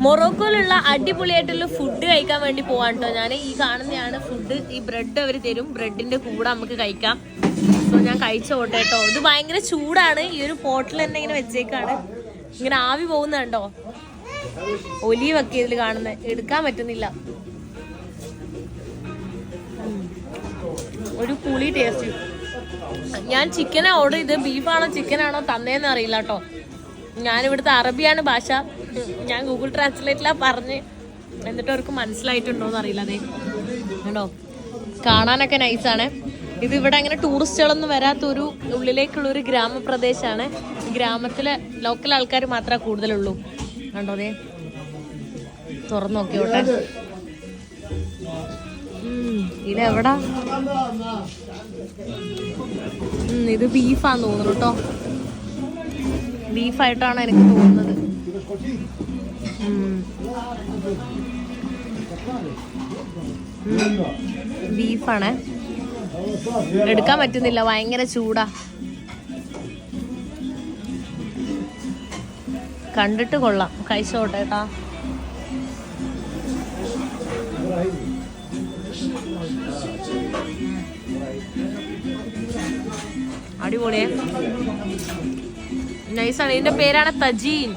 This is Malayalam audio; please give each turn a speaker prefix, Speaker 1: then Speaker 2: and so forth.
Speaker 1: മൊറോക്കോയിലുള്ള അടിപൊളിയായിട്ടുള്ള ഫുഡ് കഴിക്കാൻ വേണ്ടി പോവാൻ കേട്ടോ. ഞാൻ ഈ കാണുന്നതാണ് ഫുഡ്. ഈ ബ്രെഡ് അവർ തരും, ബ്രെഡിന്റെ കൂടെ നമുക്ക് കഴിക്കാം. സോ ഞാൻ കഴിച്ചോട്ടെ കേട്ടോ. ഇത് ഭയങ്കര ചൂടാണ്. ഈ ഒരു പോട്ടിൽ തന്നെ ഇങ്ങനെ വെച്ചേക്കാണ്. ഇങ്ങനെ ആവി പോകുന്ന കണ്ടോ, ഒലീവൊക്കെ ഇതിൽ കാണുന്നത്. എടുക്കാൻ പറ്റുന്നില്ല. ഒരു പുളി ടേസ്റ്റ്. ഞാൻ ചിക്കനാ ഓർഡർ ചെയ്ത്. ബീഫാണോ ചിക്കനാണോ തന്നേന്ന് അറിയില്ല കേട്ടോ. ഞാനിവിടുത്തെ അറബിയാണ് ഭാഷ. ഞാൻ ഗൂഗിൾ ട്രാൻസ്ലേറ്റിലാണ് പറഞ്ഞ്, എന്നിട്ട് അവർക്ക് മനസ്സിലായിട്ടുണ്ടോയെന്ന് അറിയില്ല. അതെ കേട്ടോ, കാണാനൊക്കെ നൈസാണ്. ഇത് ഇവിടെ അങ്ങനെ ടൂറിസ്റ്റുകളൊന്നും വരാത്തൊരു ഉള്ളിലേക്കുള്ളൊരു ഗ്രാമപ്രദേശമാണ്. ഗ്രാമത്തിലെ ലോക്കൽ ആൾക്കാർ മാത്രമേ കൂടുതലുള്ളൂ. കണ്ടോ, അതെ തുറന്നു നോക്കിയോട്ടെ. ഇതെവിടാ? ഇത് ബീഫാന്ന് തോന്നുന്നു കേട്ടോ. ബീഫായിട്ടാണ് എനിക്ക് തോന്നുന്നത്. ബീഫാണ്. എടുക്കാൻ പറ്റുന്നില്ല, ഭയങ്കര ചൂടാ. കണ്ടിട്ട് കൊള്ളാം, കഴിച്ചോട്ടെ കേട്ടാ. അടിപൊളിയെ, നൈസാണ്. ഇതിന്റെ പേരാണ് തജീൻ.